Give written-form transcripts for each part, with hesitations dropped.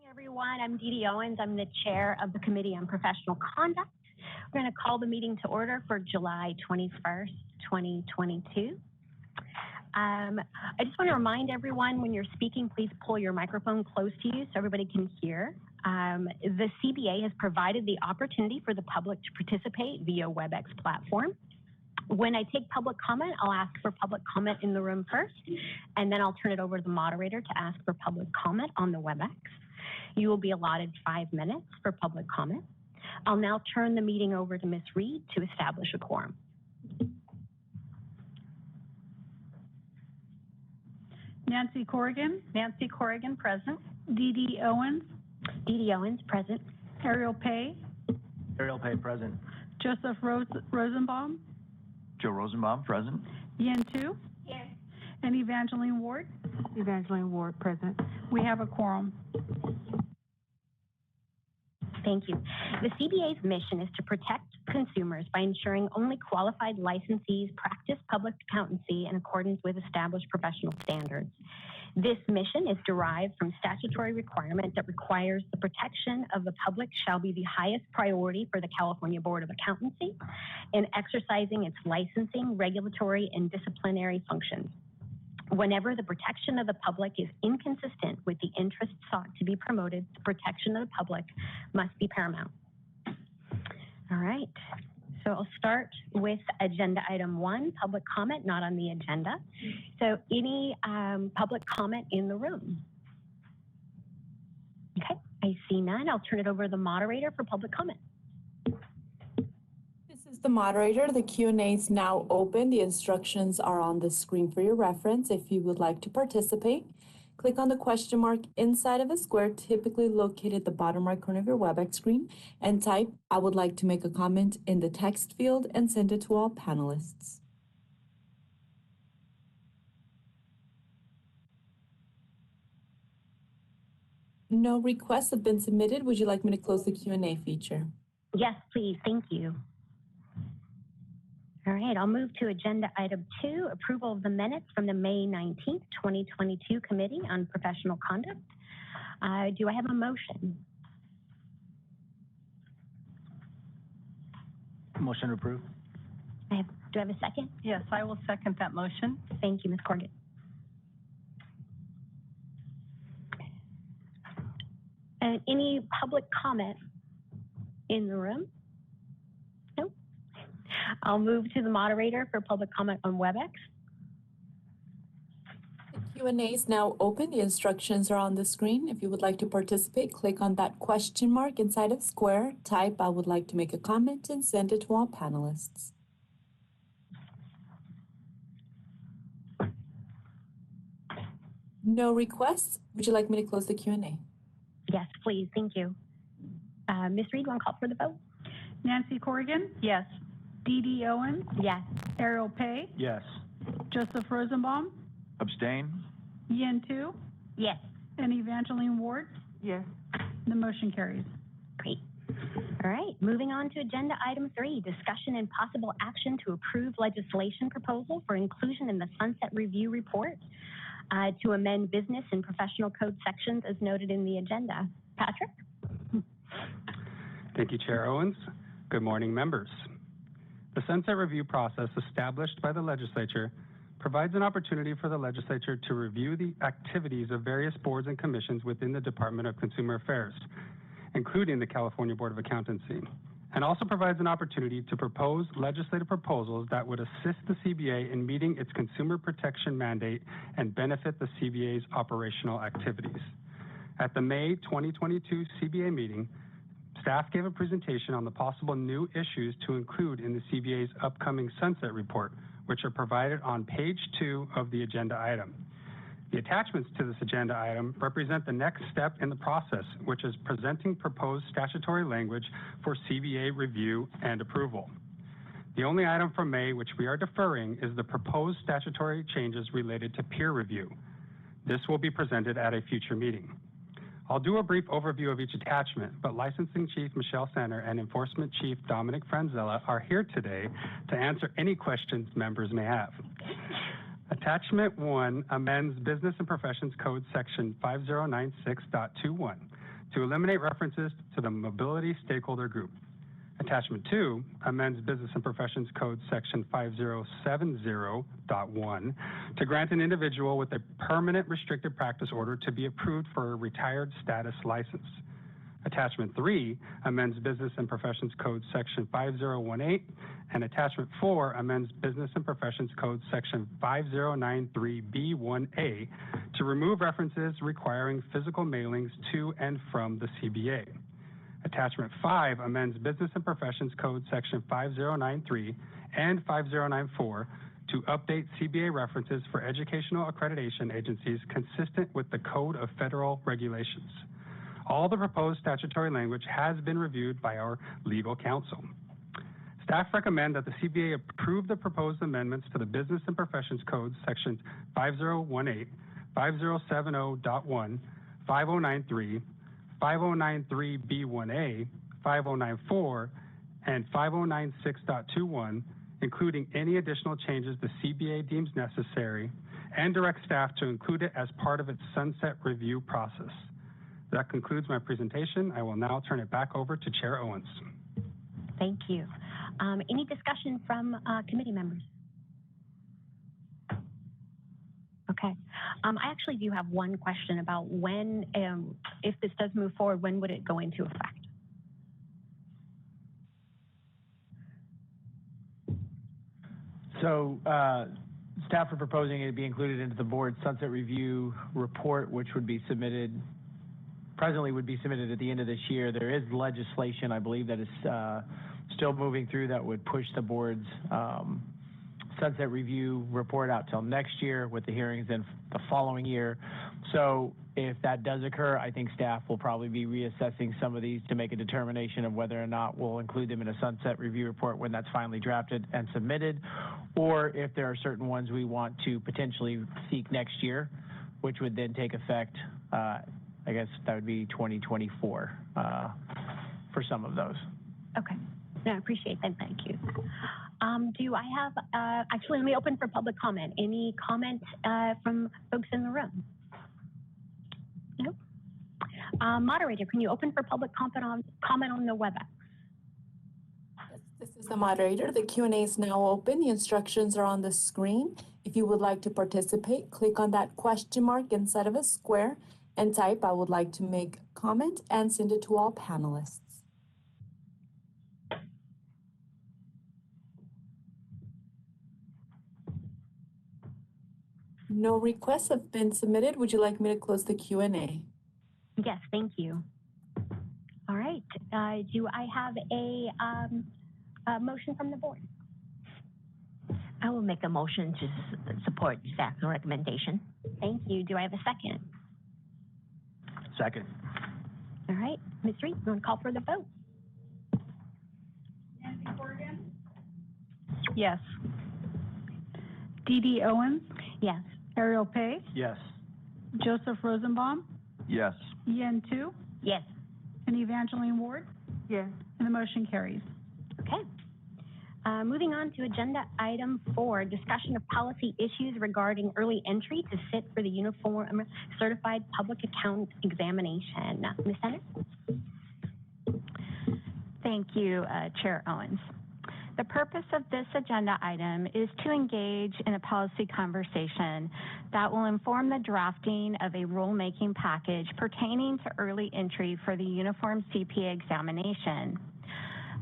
Everyone, I'm Dee Dee Owens. I'm the chair of the Committee on Professional Conduct. We're going to call the meeting to order for July 21st, 2022. I just want to remind everyone when you're speaking, please pull your microphone close to you so everybody can hear. The CBA has provided the opportunity for the public to participate via WebEx platform. When I take public comment, I'll ask for public comment in the room first, and then I'll turn it over to the moderator to ask for public comment on the WebEx. You will be allotted 5 minutes for public comment. I'll now turn the meeting over to Ms. Reed to establish a quorum. Nancy Corrigan. Nancy Corrigan, present. Dee Dee Owens. Dee Dee Owens, present. Ariel Pay. Ariel Pay, present. Joseph Rosenbaum. Joe Rosenbaum, present. Yen Tu. Here. And Evangeline Ward. Evangeline Ward, present. We have a quorum. Thank you. The CBA's mission is to protect consumers by ensuring only qualified licensees practice public accountancy in accordance with established professional standards. This mission is derived from statutory requirement that requires the protection of the public shall be the highest priority for the California Board of Accountancy in exercising its licensing, regulatory, and disciplinary functions. Whenever the protection of the public is inconsistent with the interests sought to be promoted, the protection of the public must be paramount. All right, so I'll start with agenda item 1, public comment, not on the agenda. So any public comment in the room? Okay, I see none. I'll turn it over to the moderator for public comment. This is the moderator. The Q&A is now open. The instructions are on the screen for your reference. If you would like to participate, click on the question mark inside of a square, typically located at the bottom right corner of your WebEx screen, and type, "I would like to make a comment" in the text field and send it to all panelists. No requests have been submitted. Would you like me to close the Q&A feature? Yes, please. Thank you. All right, I'll move to agenda item 2, approval of the minutes from the May 19th, 2022 Committee on Professional Conduct. Do I have a motion? Motion to approve. Do I have a second? Yes, I will second that motion. Thank you, Ms. Corrigan. Any public comment in the room? Nope. I'll move to the moderator for public comment on WebEx. The Q&A is now open. The instructions are on the screen. If you would like to participate, click on that question mark inside of square, type, "I would like to make a comment," and send it to all panelists. No requests. Would you like me to close the Q&A? Yes, please. Thank you. Ms. Reed, want to call for the vote? Nancy Corrigan? Yes. Dee Dee Owens? Yes. Ariel Pay? Yes. Joseph Rosenbaum? Abstain? Yen Tu? Yes. And Evangeline Ward? Yes. The motion carries. Great. All right, moving on to agenda item 3, discussion and possible action to approve legislation proposal for inclusion in the Sunset Review Report to amend business and professional code sections as noted in the agenda. Patrick? Thank you, Chair Owens. Good morning, members. The Sunset Review process established by the legislature provides an opportunity for the legislature to review the activities of various boards and commissions within the Department of Consumer Affairs, including the California Board of Accountancy, and also provides an opportunity to propose legislative proposals that would assist the CBA in meeting its consumer protection mandate and benefit the CBA's operational activities. At the May 2022 CBA meeting, staff gave a presentation on the possible new issues to include in the CBA's upcoming Sunset Report, which are provided on page 2 of the agenda item. The attachments to this agenda item represent the next step in the process, which is presenting proposed statutory language for CBA review and approval. The only item from May which we are deferring is the proposed statutory changes related to peer review. This will be presented at a future meeting. I'll do a brief overview of each attachment, but Licensing Chief Michelle Sander and Enforcement Chief Dominic Franzella are here today to answer any questions members may have. Attachment 1 amends Business and Professions Code Section 5096.21 to eliminate references to the mobility stakeholder group. Attachment 2 amends Business and Professions Code Section 5070.1 to grant an individual with a permanent restricted practice order to be approved for a retired status license. Attachment 3 amends Business and Professions Code Section 5018, and Attachment 4 amends Business and Professions Code Section 5093B1A to remove references requiring physical mailings to and from the CBA. Attachment 5 amends Business and Professions Code Section 5093 and 5094 to update CBA references for educational accreditation agencies consistent with the Code of Federal Regulations. All the proposed statutory language has been reviewed by our legal counsel. Staff recommend that the CBA approve the proposed amendments to the Business and Professions Code Sections 5018, 5070.1, 5093, 5093B1A, 5094, and 5096.21, including any additional changes the CBA deems necessary, and direct staff to include it as part of its sunset review process. That concludes my presentation. I will now turn it back over to Chair Owens. Thank you. Any discussion from committee members? Okay. I actually do have one question about when, if this does move forward, when would it go into effect? So staff are proposing it be included into the board's sunset review report, which would be submitted, presently would be submitted at the end of this year. There is legislation, I believe, that is still moving through that would push the board's sunset review report out till next year, with the hearings in the following year. So if that does occur, I think staff will probably be reassessing some of these to make a determination of whether or not we'll include them in a sunset review report when that's finally drafted and submitted, or if there are certain ones we want to potentially seek next year, which would then take effect, I guess that would be 2024 for some of those. Okay. No, I appreciate that. Thank you. Do I have, actually, let me open for public comment. Any comment from folks in the room? Nope. Moderator, can you open for public comment on the WebEx? Yes, this is the moderator. The Q&A is now open. The instructions are on the screen. If you would like to participate, click on that question mark inside of a square and type, "I would like to make a comment," and send it to all panelists. No requests have been submitted. Would you like me to close the Q&A? Yes, thank you. All right. Do I have a motion from the board? I will make a motion to support staff's recommendation. Thank you. Do I have a second? Second. All right. Ms. Reed, you want to call for the vote? Nancy Corrigan? Yes. Dee Owens? Yes. Ariel Pay? Yes. Joseph Rosenbaum? Yes. Yen Tu? Yes. And Evangeline Ward? Yes. And the motion carries. Okay. Moving on to agenda item 4, discussion of policy issues regarding early entry to sit for the Uniform Certified Public Accountant Examination. Ms. Center? Thank you, Chair Owens. The purpose of this agenda item is to engage in a policy conversation that will inform the drafting of a rulemaking package pertaining to early entry for the Uniform CPA examination.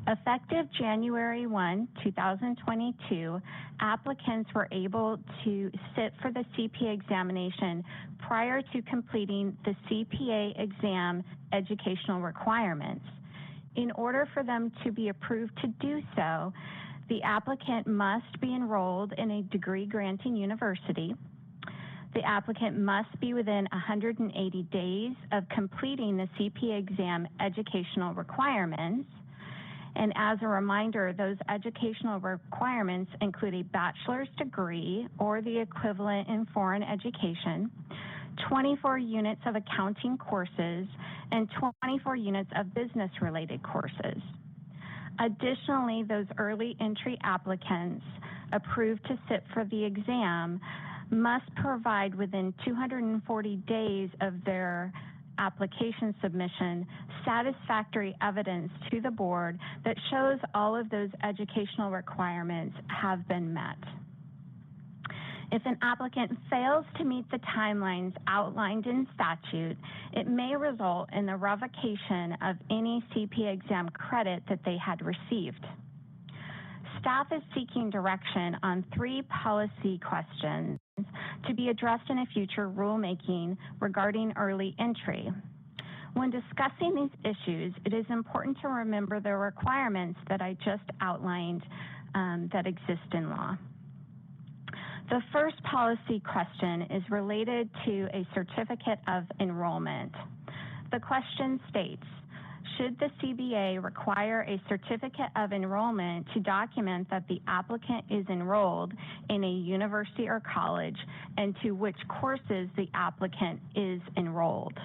Effective January 1, 2022, applicants were able to sit for the CPA examination prior to completing the CPA exam educational requirements. In order for them to be approved to do so, the applicant must be enrolled in a degree-granting university. The applicant must be within 180 days of completing the CPA exam educational requirements. And as a reminder, those educational requirements include a bachelor's degree or the equivalent in foreign education, 24 units of accounting courses, and 24 units of business-related courses. Additionally, those early entry applicants approved to sit for the exam must provide within 240 days of their application submission satisfactory evidence to the board that shows all of those educational requirements have been met. If an applicant fails to meet the timelines outlined in statute, it may result in the revocation of any CPA exam credit that they had received. Staff is seeking direction on 3 policy questions to be addressed in a future rulemaking regarding early entry. When discussing these issues, it is important to remember the requirements that I just outlined that exist in law. The first policy question is related to a certificate of enrollment. The question states, should the CBA require a certificate of enrollment to document that the applicant is enrolled in a university or college and to which courses the applicant is enrolled?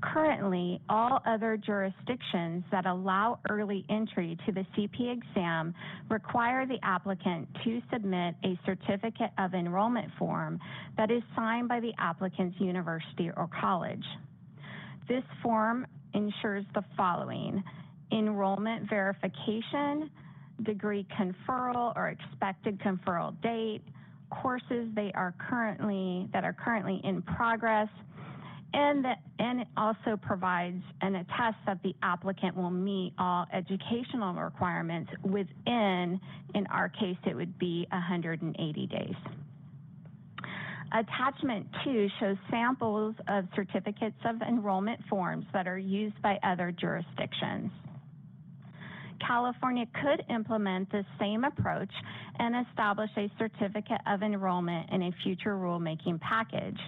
Currently, all other jurisdictions that allow early entry to the CPA exam require the applicant to submit a certificate of enrollment form that is signed by the applicant's university or college. This form ensures the following: enrollment verification, degree conferral or expected conferral date, courses that are currently in progress, and it also provides and attests that the applicant will meet all educational requirements within, in our case, it would be 180 days. Attachment 2 shows samples of certificates of enrollment forms that are used by other jurisdictions. California could implement the same approach and establish a certificate of enrollment in a future rulemaking package.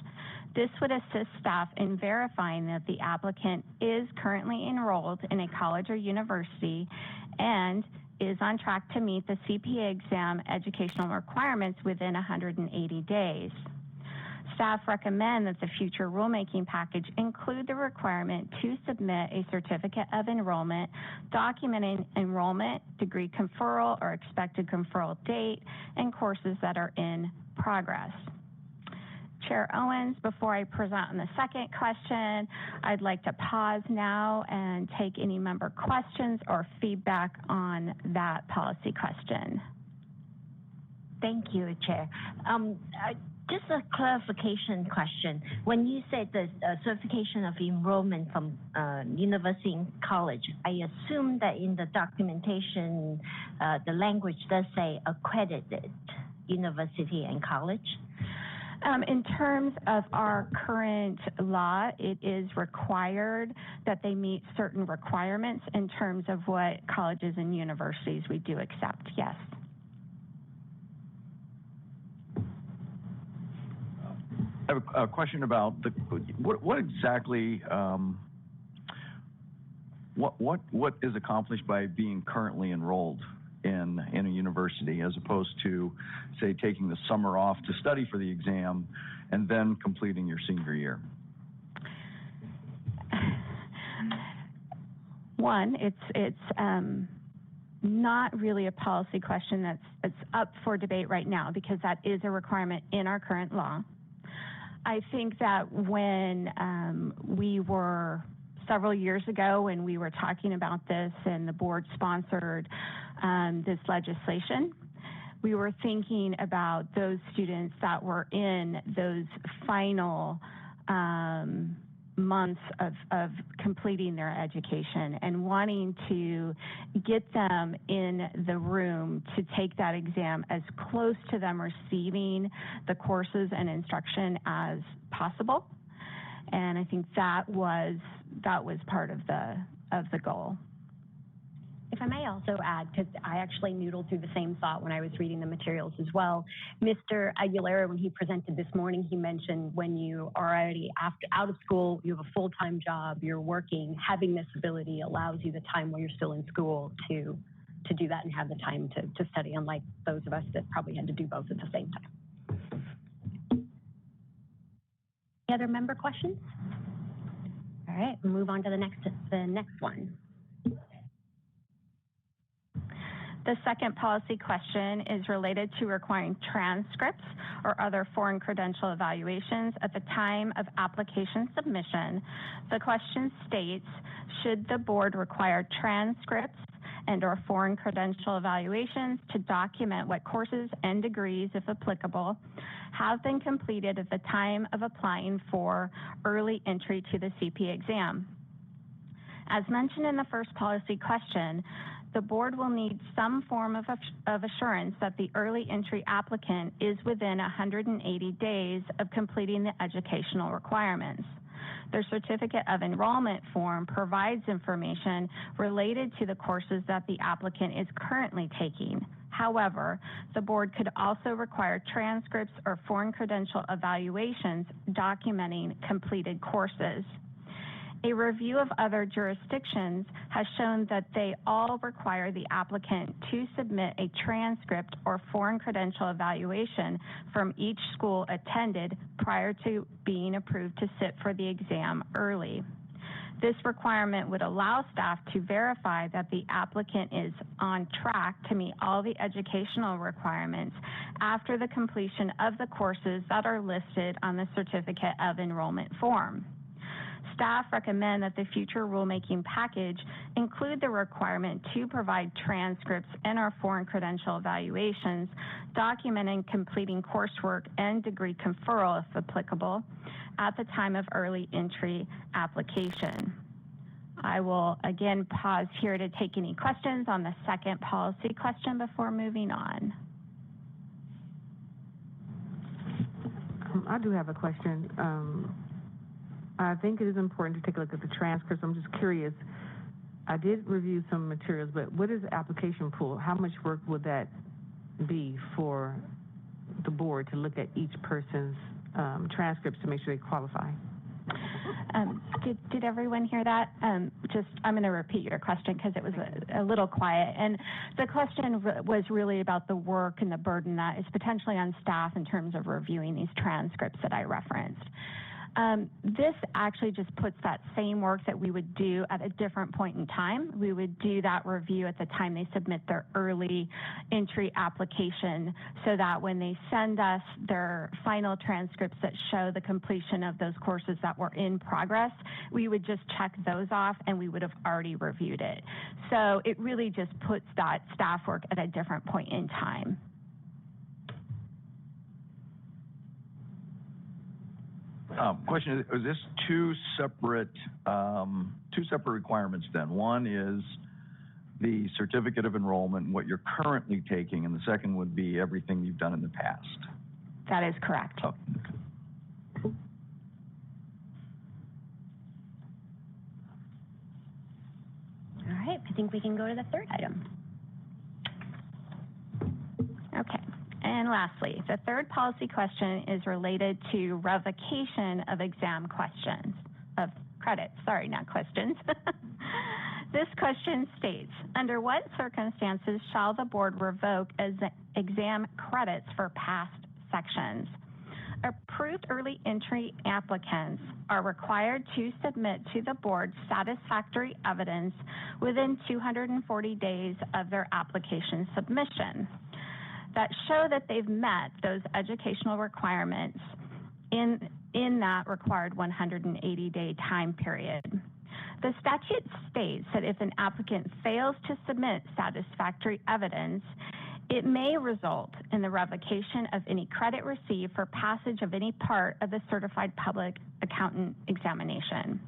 This would assist staff in verifying that the applicant is currently enrolled in a college or university and is on track to meet the CPA exam educational requirements within 180 days. Staff recommend that the future rulemaking package include the requirement to submit a certificate of enrollment documenting enrollment, degree conferral or expected conferral date, and courses that are in progress. Chair Owens, before I present on the second question, I'd like to pause now and take any member questions or feedback on that policy question. Thank you, Chair. Just a clarification question. When you said the certification of enrollment from university and college, I assume that in the documentation, the language does say accredited university and college? In terms of our current law, it is required that they meet certain requirements in terms of what colleges and universities we do accept, yes. I have a question about what exactly what is accomplished by being currently enrolled in a university, as opposed to, say, taking the summer off to study for the exam and then completing your senior year? One, it's not really a policy question that's up for debate right now, because that is a requirement in our current law. I think that when we were several years ago when we were talking about this and the board sponsored this legislation, we were thinking about those students that were in those final months of completing their education and wanting to get them in the room to take that exam as close to them receiving the courses and instruction as possible. And I think that was part of the goal. If I may also add, because I actually noodled through the same thought when I was reading the materials as well. Mr. Aguilera, when he presented this morning, he mentioned when you are already out of school, you have a full-time job, you're working, having this ability allows you the time while you're still in school to do that and have the time to study, unlike those of us that probably had to do both at the same time. Any other member questions? All right, we'll move on to the next one. The second policy question is related to requiring transcripts or other foreign credential evaluations at the time of application submission. The question states, should the board require transcripts and/or foreign credential evaluations to document what courses and degrees, if applicable, have been completed at the time of applying for early entry to the CPA exam? As mentioned in the first policy question, the board will need some form of assurance that the early entry applicant is within 180 days of completing the educational requirements. Their certificate of enrollment form provides information related to the courses that the applicant is currently taking. However, the board could also require transcripts or foreign credential evaluations documenting completed courses. A review of other jurisdictions has shown that they all require the applicant to submit a transcript or foreign credential evaluation from each school attended prior to being approved to sit for the exam early. This requirement would allow staff to verify that the applicant is on track to meet all the educational requirements after the completion of the courses that are listed on the certificate of enrollment form. Staff recommend that the future rulemaking package include the requirement to provide transcripts and or foreign credential evaluations documenting completing coursework and degree conferral, if applicable, at the time of early entry application. I will again pause here to take any questions on the second policy question before moving on. I do have a question. I think it is important to take a look at the transcripts. I'm just curious. I did review some materials, but what is the application pool? How much work would that be for the board to look at each person's transcripts to make sure they qualify? Did everyone hear that? I'm going to repeat your question because it was a little quiet. And the question was really about the work and the burden that is potentially on staff in terms of reviewing these transcripts that I referenced. This actually just puts that same work that we would do at a different point in time. We would do that review at the time they submit their early entry application so that when they send us their final transcripts that show the completion of those courses that were in progress, we would just check those off and we would have already reviewed it. So it really just puts that staff work at a different point in time. Question is this two separate requirements then? One is the certificate of enrollment and what you're currently taking, and the second would be everything you've done in the past. That is correct. Oh. All right, I think we can go to the third item. Okay. And lastly, the third policy question is related to revocation of exam questions, of credits, sorry, not questions. This question states, under what circumstances shall the board revoke exam credits for past sections? Approved early entry applicants are required to submit to the board satisfactory evidence within 240 days of their application submission that show that they've met those educational requirements in that required 180-day time period. The statute states that if an applicant fails to submit satisfactory evidence, it may result in the revocation of any credit received for passage of any part of the certified public accountant examination.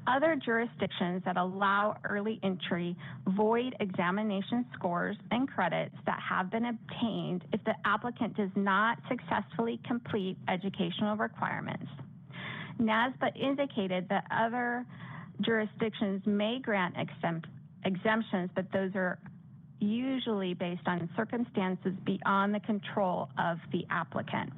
Other jurisdictions that allow early entry void examination scores and credits that have been obtained if the applicant does not successfully complete educational requirements. NASBA indicated that other jurisdictions may grant exemptions, but those are usually based on circumstances beyond the control of the applicant.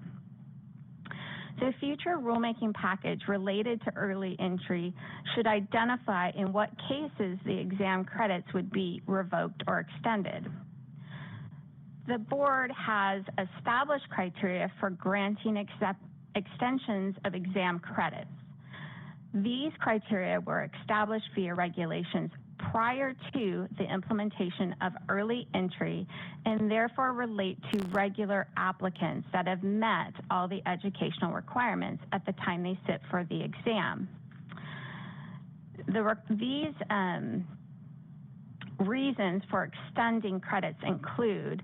The future rulemaking package related to early entry should identify in what cases the exam credits would be revoked or extended. The board has established criteria for granting extensions of exam credits. These criteria were established via regulations prior to the implementation of early entry and therefore relate to regular applicants that have met all the educational requirements at the time they sit for the exam. These reasons for extending credits include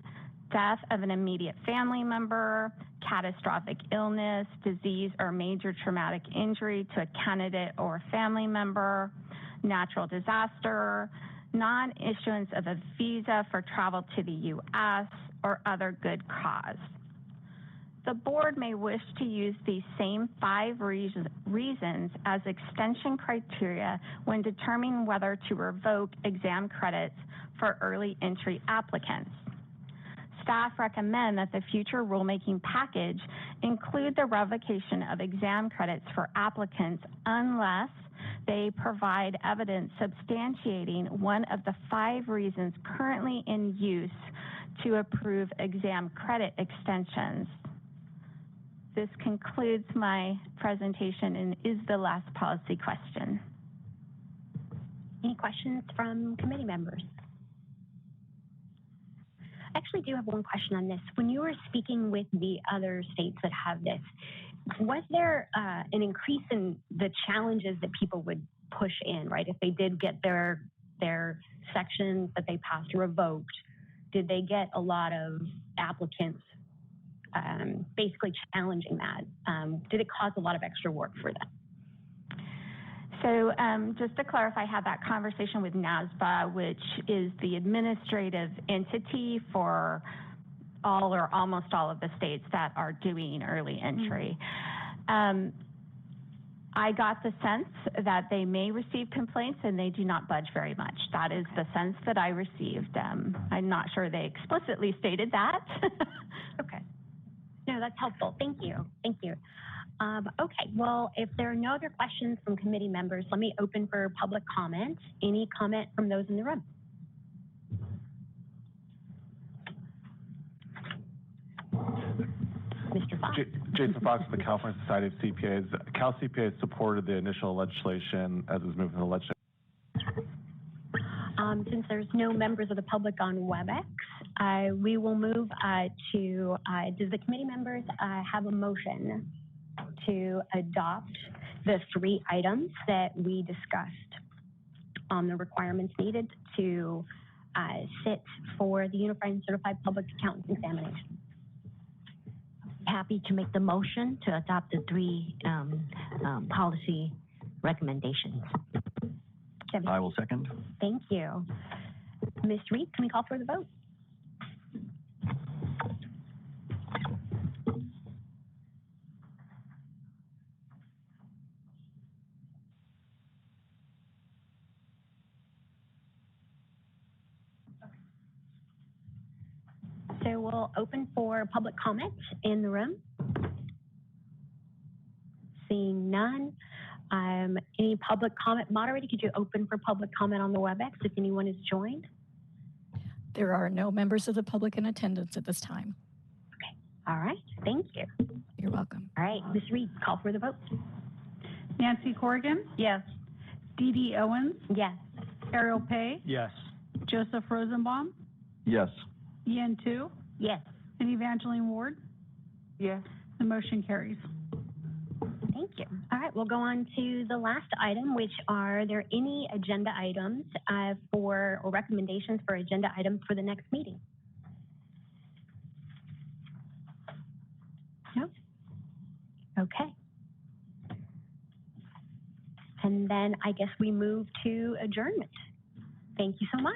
death of an immediate family member, catastrophic illness, disease, or major traumatic injury to a candidate or family member, natural disaster, non-issuance of a visa for travel to the U.S., or other good cause. The board may wish to use these same 5 reasons as extension criteria when determining whether to revoke exam credits for early entry applicants. Staff recommend that the future rulemaking package include the revocation of exam credits for applicants unless they provide evidence substantiating one of the 5 reasons currently in use to approve exam credit extensions. This concludes my presentation and is the last policy question. Any questions from committee members? I actually do have one question on this. When you were speaking with the other states that have this, was there an increase in the challenges that people would push in, right? If they did get their sections that they passed revoked, did they get a lot of applicants basically challenging that? Did it cause a lot of extra work for them? So just to clarify, I had that conversation with NASBA, which is the administrative entity for all or almost all of the states that are doing early entry. I got the sense that they may receive complaints and they do not budge very much. That is the sense that I received. I'm not sure they explicitly stated that. Okay. No, that's helpful. Thank you. Thank you. Okay, well, if there are no other questions from committee members, let me open for public comment. Any comment from those in the room? Mr. Fox. Jason Fox with the California Society of CPAs. Cal CPA supported the initial legislation as it was moved in the legislature. Since there's no members of the public on WebEx, we will move to, does the committee members have a motion to adopt the 3 items that we discussed on the requirements needed to sit for the Unified and Certified Public Accountants examination? Happy to make the motion to adopt the 3 policy recommendations. I will second. Thank you. Ms. Reed, can we call for the vote? So we'll open for public comment in the room. Seeing none. Any public comment? Moderator, could you open for public comment on the WebEx if anyone is joined? There are no members of the public in attendance at this time. Okay. All right. Thank you. You're welcome. All right. Ms. Reed, call for the vote. Nancy Corrigan? Yes. Dee Dee Owens? Yes. Ariel Pay? Yes. Joseph Rosenbaum? Yes. Ian Tu? Yes. And Evangeline Ward? Yes. The motion carries. Thank you. All right, we'll go on to the last item, which are there any agenda items or recommendations for agenda items for the next meeting? No? Okay. And then I guess we move to adjournment. Thank you so much.